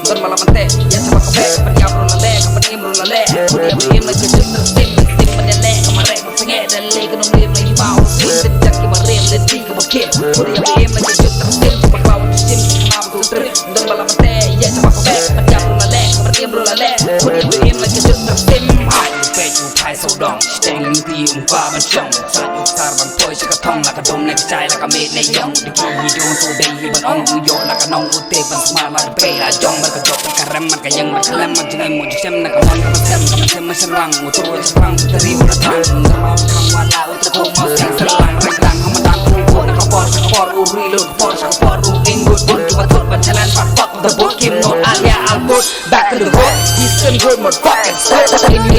Don malam ante, ya sama kafe, penyam rola le, kapan rola le, kuda bim lagi juta sim, sim penele, kamarek pengen dan le, kenom lim lagi mau, sim sejak kibarim dan di kebakim, kuda bim lagi juta sim, bakal sim, kenam tutri, don malam ante, ya sama kafe, penyam rola le, kapan rola le, kuda bim lagi juta sim, hai, peju hai sodong, steng di umpa mencong, satu sarban toy sekatong, nak dom nak cai, nak mit ne yong, dikini dong so day ban ong yo, nak nong ute ban semala pela jong. Berkejok berkarem marga yang berkelem majeng emu jisem nak kamon kamasem meserang utur serang dari uratang normal kang wala utur mau yang serang renggang hamadang kubur nak kapor uri lu kapor inggut bun coba turban jalan pak the book kim no alia albut back to the road eastern road motherfucking set ini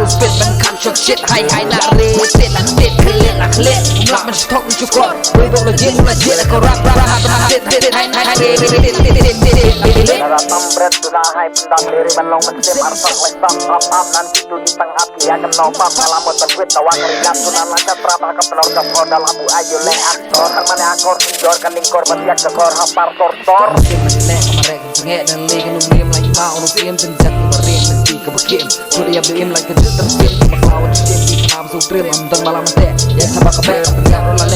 spit ban kan shot shit hai nak reset nak tit kelit mulak menstok mencukup bebok lejit kau rap tit Naratam berat sudah hai pendat diri menlong mencim artok lesam up nanti tu di tengah dia akan nopap ngalamun terkuit tawa keringat sunan lancar terapa ke penor ke kodal abu ayu le aktor hermane akor sidor kan lingkor batiak dekor hapar tortor sim menilai kamarek sengek dan le kenum lim lagi mau nusim senjak kibarim nanti kebakim kuda bim lagi juta sim bakal sim di kenam sutrim amdan malam ante ya sama kebek penyam rola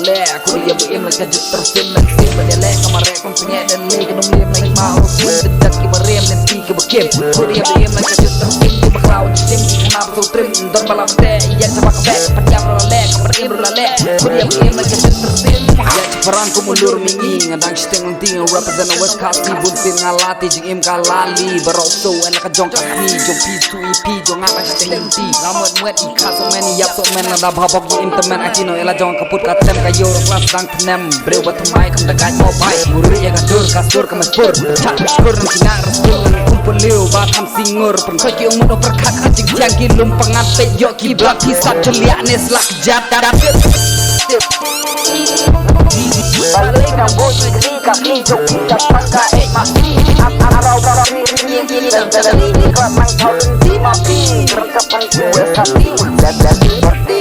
le kuda bim lagi juta sim menilai kamarek sengek dan le kenum lim lagi mau sim senjak kibarim nanti kebakim kuda bim lagi juta sim bakal sim di kenam sutrim amdan malam ante ya sama kebek penyam rola le kuda bim lagi juta sim ya ceperan ku mundur mingi ngadang steng unting represent West Coast di buntir ngalati jeng im kalali berokso enak kejong kasmi jong pisu ipi jong ngak steng unti lamut muet ikat so many yap so men ada babok di internet akino ela jong kaput katem kayo kelas dang tenem breu bat mai kam dagai mobile muri ya gadur kasur kemespur cak skur ngingar restur kumpul liu batam singur pengkoki umur perkat anjing jangki lumpengan peyo kiblat hisap celiak neslak jata dapet balik kampus negeri kaki jok tidak sangka mati arau ini dan ini kelab main tahun di mati rekapan kue hati dan seperti